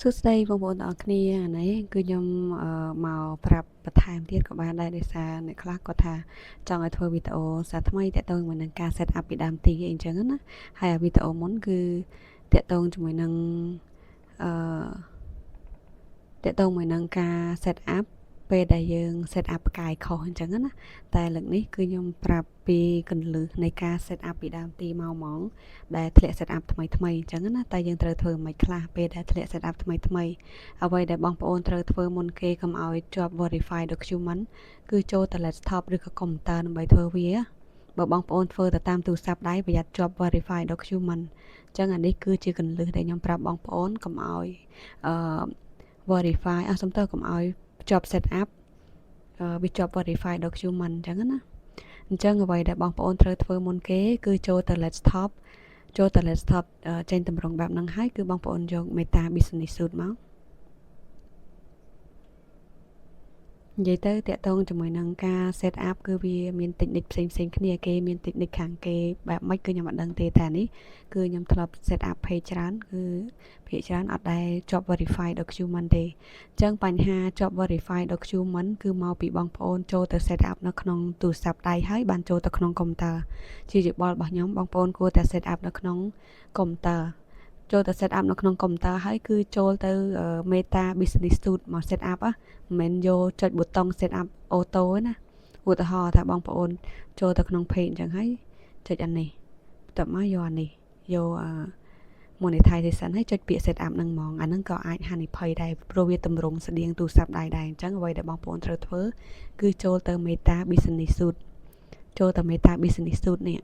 សួស្តីបងប្អូនទាំងអស់គ្នាអានេះគឺខ្ញុំមកប្រាប់បន្ថែមទៀតក៏បានដែរដោយសារអ្នកខ្លះគាត់ថាចង់ឲ្យធ្វើវីដេអូសារថ្មីតាក់ទងជាមួយនឹងការ set up ពីដើមទីអីចឹងណាហើយវីដេអូមុនគឺតាក់ទងជាមួយនឹងអឺតាក់ទងជាមួយនឹងការ set up ពេលដែលយើង set up ផ្កាយខុសអញ្ចឹងណាតែលើកនេះគឺខ្ញុំប្រាប់ពីកន្លឹះនៃការ set up ពីដើមទីមកហ្មងដែលធ្លាក់ set up ថ្មីអញ្ចឹងណាតែយើងត្រូវធ្វើមិនខ្លះពេលដែលធ្លាក់ set up ថ្មីអ្វីដែលបងប្អូនត្រូវធ្វើមុនគេកុំឲ្យជាប់ verify document គឺចូលទៅ laptop ឬក៏ computer ដើម្បីធ្វើវាបើបងប្អូនធ្វើទៅតាមទូរស័ព្ទដៃប្រយ័ត្នជាប់ verify document អញ្ចឹងអានេះគឺជាកន្លឹះដែលខ្ញុំប្រាប់បងប្អូនកុំឲ្យverify សុំទោសកុំឲ្យជាប់ set up វាជាប់ verify document អញ្ចឹងណាអញ្ចឹងអ្វីដែលបងប្អូនត្រូវធ្វើមុនគេគឺចូលទៅ laptop ចេញតម្រង់បែបហ្នឹងហើយគឺបងប្អូនយក Meta Business Suite មកនិយាយទៅតាក់ទងជាមួយនឹងការ set up គឺវាមាន technique ផ្សេងគ្នាគេមាន technique ខាងគេបែបម៉េចគឺខ្ញុំអត់ដឹងទេតែនេះគឺខ្ញុំធ្លាប់ set up page ច្រើនគឺភាគច្រើនអត់ដែលជាប់ verify document ទេអញ្ចឹងបញ្ហាជាប់ verify document គឺមកពីបងប្អូនចូលទៅ set up នៅក្នុងទូរស័ព្ទដៃហើយបានចូលទៅក្នុង computer ជាយោបល់របស់ខ្ញុំបងប្អូនគួរតែ set up នៅក្នុង computer ចូលទៅ set up នៅក្នុង computer ហើយគឺចូលទៅ Meta Business Suite មក set up មិនមែនយកចុចប៊ូតុង set up auto ទេណាឧទាហរណ៍ថាបងប្អូនចូលទៅក្នុង page អញ្ចឹងហើយចុចអានេះបន្ទាប់មកយកអានេះយក monetization ហើយចុចពាក្យ set up ហ្នឹងហ្មងអាហ្នឹងក៏អាចហានិភ័យដែរព្រោះវាទម្រង់ស្តៀងទូរស័ព្ទដៃដែរអញ្ចឹងអ្វីដែលបងប្អូនត្រូវធ្វើគឺចូលទៅ Meta Business Suite ចូលទៅ Meta Business Suite នេះ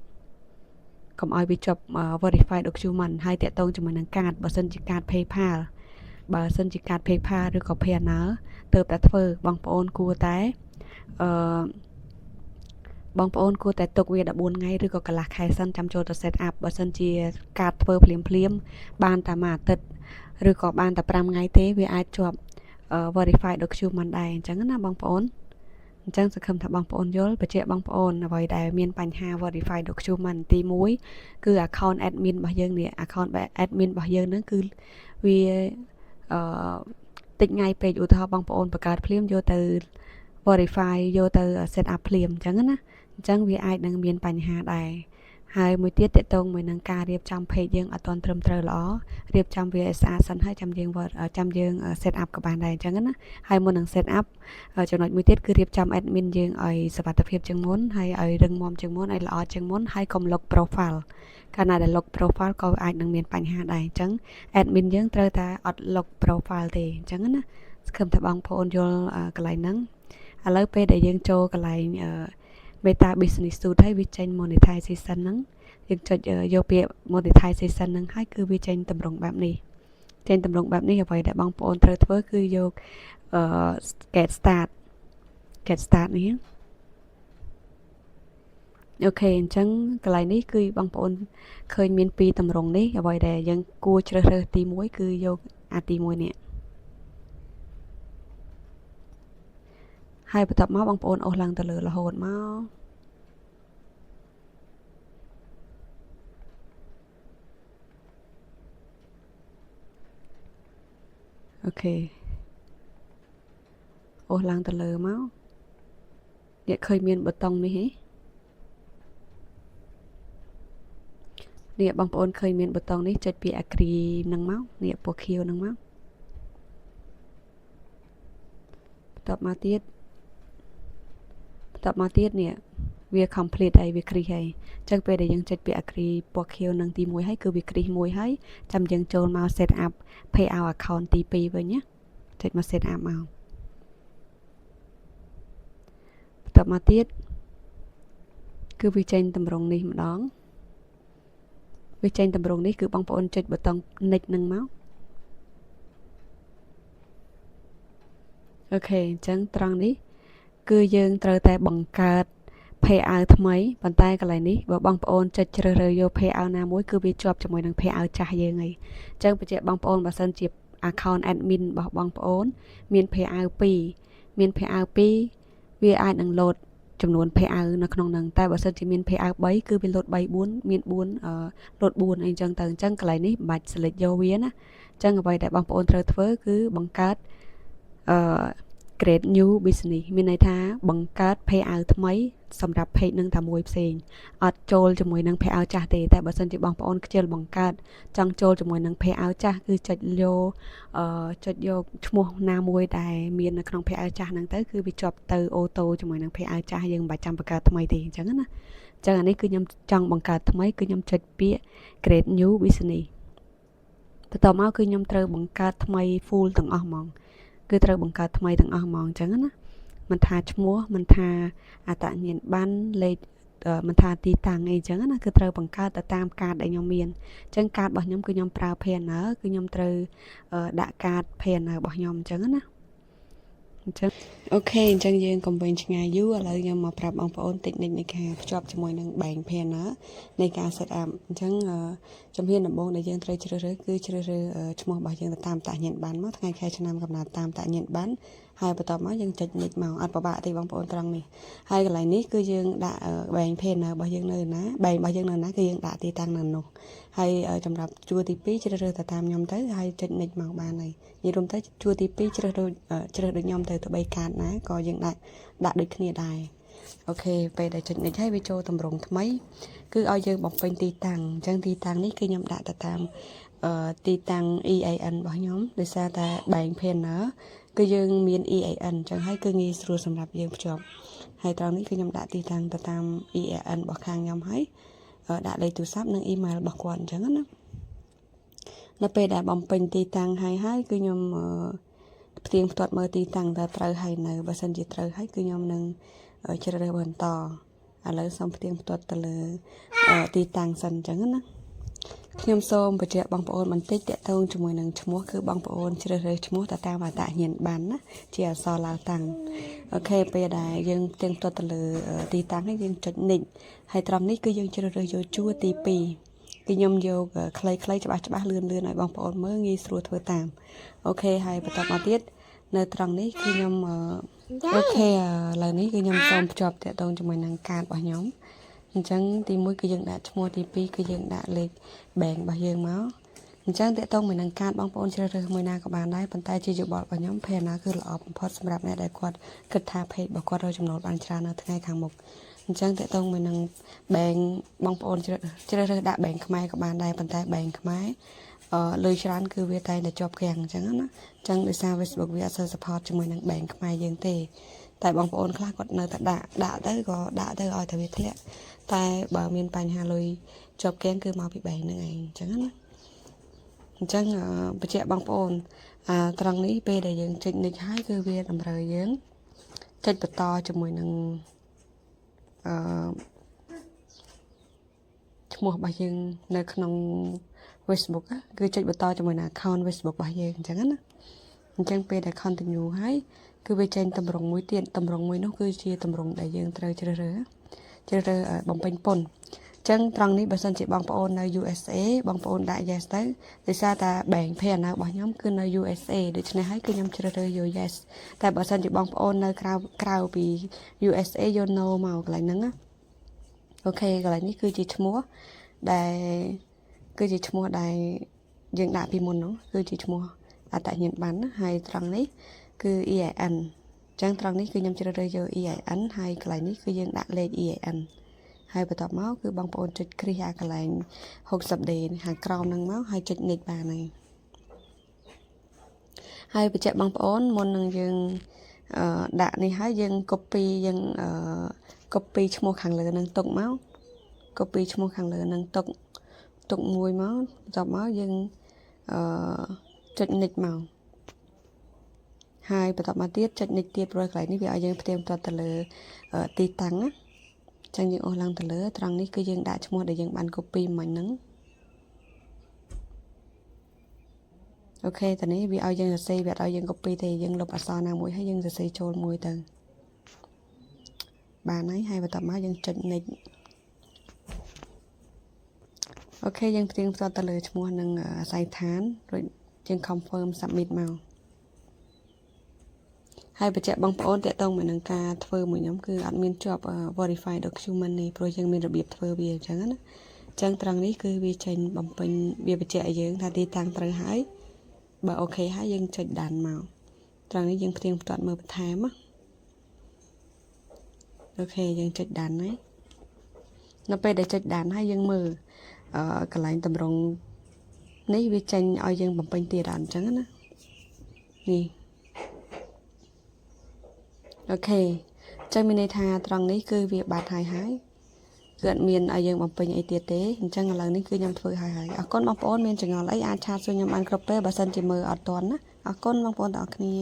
កុំឲ្យវាជាប់ verify document ហើយតាក់ទងជាមួយនឹងកាតបើសិនជាកាត PayPal បើសិនជាកាត PayPal ឬក៏ Payoneer ទើបតែធ្វើបងប្អូនគួរតែបងប្អូនគួរតែទុកវា14ថ្ងៃឬក៏កន្លះខែសិនចាំចូលទៅ set up បើសិនជាកាតធ្វើភ្លាមបានតែមួយអាទិត្យឬក៏បានតែ5ថ្ងៃទេវាអាចជាប់ verify document ដែរអញ្ចឹងណាបងប្អូនអញ្ចឹងសង្ឃឹមថាបងប្អូនយល់បញ្ជាក់បងប្អូនអ្វីដែលមានបញ្ហា verify document ទី1គឺ account admin របស់យើងនេះ account admin របស់យើងហ្នឹងគឺវាតិចថ្ងៃពេកឧទាហរណ៍បងប្អូនបង្កើតភ្លាមយកទៅ verify យកទៅ set up ភ្លាមអញ្ចឹងណាអញ្ចឹងវាអាចនឹងមានបញ្ហាដែរហើយមួយទៀតតកតងមួយនឹងការរៀបចំ page យើងអត់ទាន់ត្រឹមត្រូវល្អរៀបចំវាឲ្យស្អាតសិនហើយចាំយើង set up ក៏បានដែរអញ្ចឹងណាហើយមុននឹង set up ចំណុចមួយទៀតគឺរៀបចំ admin យើងឲ្យសុវត្ថិភាពជាងមុនហើយឲ្យរឹងមាំជាងមុនឲ្យល្អជាងមុនហើយកុំលុប profile កាលណាដែលលុប profile ក៏អាចនឹងមានបញ្ហាដែរអញ្ចឹង admin យើងត្រូវតែអត់លុប profile ទេអញ្ចឹងណាសង្ឃឹមថាបងប្អូនយល់កន្លែងហ្នឹងឥឡូវពេលដែលយើងចូលកន្លែងMeta Business Suite ហើយវាចេញ monetization ហ្នឹងយើងចុចយកពាក្យ monetization ហ្នឹងហើយគឺវាចេញតម្រង់បែបនេះអ្វីដែលបងប្អូនត្រូវធ្វើគឺយក get start នេះអូខេអញ្ចឹងកន្លែងនេះគឺបងប្អូនឃើញមាន2តម្រង់នេះអ្វីដែលយើងគួរជ្រើសរើសទី1គឺយកអាទី1នេះហើយបន្ទាប់មកបងប្អូនអូសឡើងទៅលើរហូតមកអូខេអូសឡើងទៅលើមកអ្នកឃើញមានប៊ូតុងនេះហ៎នេះបងប្អូនឃើញមានប៊ូតុងនេះចុចពាក្យ agree ហ្នឹងមកនេះពណ៌ខៀវហ្នឹងមកបន្ទាប់មកទៀតនេះវា complete ហើយវាគ្រីសហើយអញ្ចឹងពេលដែលយើងចុចពាក្យ agree ពណ៌ខៀវនឹងទី1ហើយគឺវាគ្រីសមួយហើយចាំយើងចូលមក set up payout account ទី2វិញណាចុចមក set up មកបន្ទាប់មកទៀតគឺវាចេញតម្រង់នេះម្ដងវាចេញតម្រង់នេះគឺបងប្អូនចុចប៊ូតុង next នឹងមកអូខេអញ្ចឹងត្រង់នេះគឺយើងត្រូវតែបង្កើត payout ថ្មីប៉ុន្តែកន្លែងនេះបើបងប្អូនចុចជ្រើសរើសយក payout ណាមួយគឺវាជាប់ជាមួយនឹង payout ចាស់យើងហើយអញ្ចឹងបញ្ជាក់បងប្អូនបើសិនជា account admin របស់បងប្អូនមាន payout 2វាអាចនឹង load ចំនួន payout នៅក្នុងហ្នឹងតែបើសិនជាមាន payout 3គឺវា load 3 4មាន4 load 4អីចឹងទៅអញ្ចឹងកន្លែងនេះមិនបាច់ select យកវាណា ចឹងអ្វីដែលបងប្អូនត្រូវធ្វើគឺបង្កើតcreate new business មានន័យថាបង្កើត payout ថ្មីសម្រាប់ page នឹងតែមួយផ្សេងអត់ចូលជាមួយនឹង payout ចាស់ទេតែបើសិនជាបងប្អូនខ្ជិលបង្កើតចង់ចូលជាមួយនឹង payout ចាស់គឺចុចយកឈ្មោះណាមួយដែលមាននៅក្នុង payout ចាស់ហ្នឹងទៅគឺវាជាប់ទៅអូតូជាមួយនឹង payout ចាស់យើងមិនបាច់ចាំបង្កើតថ្មីទេអញ្ចឹងណាអញ្ចឹងអានេះគឺខ្ញុំចង់បង្កើតថ្មីគឺខ្ញុំចុចពាក្យ create new business បន្ទាប់មកគឺខ្ញុំត្រូវបង្កើតថ្មី full ទាំងអស់ហ្មងគឺត្រូវបង្កើតថ្មីទាំងអស់ហ្មងអញ្ចឹងណាមិនថាឈ្មោះមិនថាអត្តញ្ញាណប័ណ្ណលេខមិនថាទីតាំងអីអញ្ចឹងណាគឺត្រូវបង្កើតទៅតាមកាតដែលខ្ញុំមានអញ្ចឹងកាតរបស់ខ្ញុំគឺខ្ញុំប្រើ PNR គឺខ្ញុំត្រូវដាក់កាត PNR របស់ខ្ញុំអញ្ចឹងណាអញ្ចឹងអូខេអញ្ចឹងយើងកុំវិញឆ្ងាយយូរឥឡូវខ្ញុំមកប្រាប់បងប្អូនតិចនិចនៃការភ្ជាប់ជាមួយនឹង Bank PNR នៃការ set up អញ្ចឹងជំហានដំបូងដែលយើងត្រូវជ្រើសរើសគឺជ្រើសរើសឈ្មោះរបស់យើងទៅតាមតាក់ញ៉ាំប័ណ្ណមកថ្ងៃខែឆ្នាំកំណើតតាមតាក់ញ៉ាំប័ណ្ណហើយបន្ទាប់មកយើងចុចនិចមកអត់ពិបាកទេបងប្អូនត្រង់នេះហើយកន្លែងនេះគឺយើងដាក់ Bank PNR របស់យើងនៅណា Bank របស់យើងនៅណាគឺយើងដាក់ទីតាំងនៅនោះហើយសម្រាប់ជួរទី2ជ្រើសរើសទៅតាមខ្ញុំទៅហើយចុចនិចមកបានហើយនិយាយរួមទៅជួរទី2ជ្រើសដូចខ្ញុំទៅ3កាតណាក៏យើងដាក់ដូចគ្នាដែរអូខេពេលដែលចុចនិចហើយវាចូលតម្រងថ្មីគឺឲ្យយើងបំពេញទីតាំងអញ្ចឹងទីតាំងនេះគឺខ្ញុំដាក់ទៅតាមទីតាំង EAN របស់ខ្ញុំដោយសារតែ Bank PNR គឺយើងមាន EAN អញ្ចឹងហើយគឺងាយស្រួលសម្រាប់យើងភ្ជាប់ហើយត្រង់នេះគឺខ្ញុំដាក់ទីតាំងទៅតាម EAN របស់ខាងខ្ញុំហើយដាក់លេខទូរស័ព្ទនិង email របស់គាត់អញ្ចឹងណានៅពេលដែលបំពេញទីតាំងហើយគឺខ្ញុំផ្ទៀងផ្ទាត់មើលទីតាំងតើត្រូវហើយនៅបើសិនជាត្រូវហើយគឺខ្ញុំនឹងជ្រើសរើសបន្តឥឡូវសូមផ្ទៀងផ្ទាត់ទៅលើទីតាំងសិនអញ្ចឹងណាខ្ញុំសូមបញ្ជាក់បងប្អូនបន្តិចតាក់ទងជាមួយនឹងឈ្មោះគឺបងប្អូនជ្រើសរើសឈ្មោះទៅតាមអត្តញ្ញាណប័ណ្ណណាជាអក្សរឡាវតាំងអូខេពេលដែលយើងផ្ទៀងផ្ទាត់ទៅលើទីតាំងនេះយើងចុចនិចហើយត្រង់នេះគឺយើងជ្រើសរើសយកជួរទី2គឺខ្ញុំយកខ្លីៗច្បាស់លឿនឲ្យបងប្អូនមើលងាយស្រួលធ្វើតាមអូខេហើយបន្តមកទៀតនៅត្រង់នេះគឺខ្ញុំអូខេឥឡូវនេះគឺខ្ញុំសូមភ្ជាប់តាក់ទងជាមួយនឹងកាតរបស់ខ្ញុំអញ្ចឹងទី1គឺយើងដាក់ឈ្មោះទី2គឺយើងដាក់លេខ bank របស់យើងមកអញ្ចឹងតាក់ទងមួយនឹងកាតបងប្អូនជ្រើសរើសមួយណាក៏បានដែរប៉ុន្តែជាយោបល់របស់ខ្ញុំ PNR គឺល្អបំផុតសម្រាប់អ្នកដែលគាត់គិតថា page របស់គាត់រកចំណូលបានច្រើននៅថ្ងៃខាងមុខអញ្ចឹងតាក់ទងមួយនឹង bank បងប្អូនជ្រើសរើសដាក់ bank ខ្មែរក៏បានដែរប៉ុន្តែ bank ខ្មែរលុយច្រើនគឺវាតែជាប់គាំងអញ្ចឹងណាអញ្ចឹងដោយសារ Facebook វាអត់សូវ support ជាមួយនឹង bank ខ្មែរយើងទេតែបងប្អូនខ្លះគាត់នៅតែដាក់ទៅក៏ដាក់ទៅឲ្យតែវាធ្លាក់តែបើមានបញ្ហាលុយជាប់គាំងគឺមកពី bank ហ្នឹងឯងអញ្ចឹងណាអញ្ចឹងបញ្ជាក់បងប្អូនត្រង់នេះពេលដែលយើងចុចនិចហើយគឺវាតម្រូវយើងចុចបន្តជាមួយនឹងឈ្មោះរបស់យើងនៅក្នុង Facebook គឺចុចបន្តជាមួយនឹង account Facebook របស់យើងអញ្ចឹងណាអញ្ចឹងពេលដែល continue ហើយគឺវាចេញតម្រងមួយទៀតតម្រងមួយនោះគឺជាតម្រងដែលយើងត្រូវជ្រើសរើសបំពេញពន្ធអញ្ចឹងត្រង់នេះបើសិនជាបងប្អូននៅ USA បងប្អូនដាក់ yes ទៅដោយសារតែ Bank PNR របស់ខ្ញុំគឺនៅ USA ដូច្នេះហើយគឺខ្ញុំជ្រើសរើសយក yes តែបើសិនជាបងប្អូននៅក្រៅពី USA យក no មកកន្លែងហ្នឹងណាអូខេកន្លែងនេះគឺជាឈ្មោះដែលយើងដាក់ពីមុននោះគឺជាឈ្មោះអត្តញ្ញាណប័ណ្ណណាហើយត្រង់នេះគឺ EIN អញ្ចឹងត្រង់នេះគឺខ្ញុំជ្រើសរើសយក EIN ហើយកន្លែងនេះគឺយើងដាក់លេខ EIN ហើយបន្ទាប់មកគឺបងប្អូនចុចគ្រីសអាកន្លែង 60D ខាងក្រោមហ្នឹងមកហើយចុច next បានហើយបញ្ជាក់បងប្អូនមុននឹងយើងដាក់នេះហើយយើង copy ឈ្មោះខាងលើនឹងទុកមក copy ឈ្មោះខាងលើនឹងទុកមួយមកបន្ទាប់មកយើងចុច next មកហើយបន្តមកទៀតចុច next ទៀតព្រោះកន្លែងនេះវាឲ្យយើងផ្ទៀងផ្ទាត់ទៅលើទីតាំងណាអញ្ចឹងយើងអស់ឡើងទៅលើត្រង់នេះគឺយើងដាក់ឈ្មោះដែលយើងបាន copy មិញហ្នឹងអូខេតនេះវាឲ្យយើងសរសេរវាអត់ឲ្យយើង copy ទេយើងលុបអក្សរណាមួយហើយយើងសរសេរចូលមួយទៅបានហើយបន្តមកយើងចុច next អូខេយើងផ្ទៀងផ្ទាត់ទៅលើឈ្មោះនិងអាស័យដ្ឋានរួចយើង confirm submit មកហើយបញ្ជាក់បងប្អូនតាក់ទងមួយនឹងការធ្វើមួយខ្ញុំគឺអត់មានជាប់ verify document នេះព្រោះយើងមានរបៀបធ្វើវាអញ្ចឹងណាអញ្ចឹងត្រង់នេះគឺវាចេញបំពេញវាបញ្ជាក់ឲ្យយើងថាទីតាំងត្រូវហើយ បើអូខេហើយយើងចុចដានមកត្រង់នេះយើងព្រៀងផ្ទាត់មើលបន្ថែមណាអូខេយើងចុចដានហើយនៅពេលដែលចុចដានហើយយើងមើលកន្លែងតម្រង់នេះវាចេញឲ្យយើងបំពេញទៀតអញ្ចឹងណានេះអូខេចឹងមានន័យថាត្រង់នេះគឺវាបាត់ហើយគឺអត់មានឲ្យយើងបំពេញអីទៀតទេអញ្ចឹងឥឡូវនេះគឺខ្ញុំធ្វើហើយអរគុណបងប្អូនមានចម្ងល់អីអាចឆាតសួរខ្ញុំបានគ្រប់ពេលបើសិនជាមើលអត់ទាន់ណាអរគុណបងប្អូនទាំងអស់គ្នា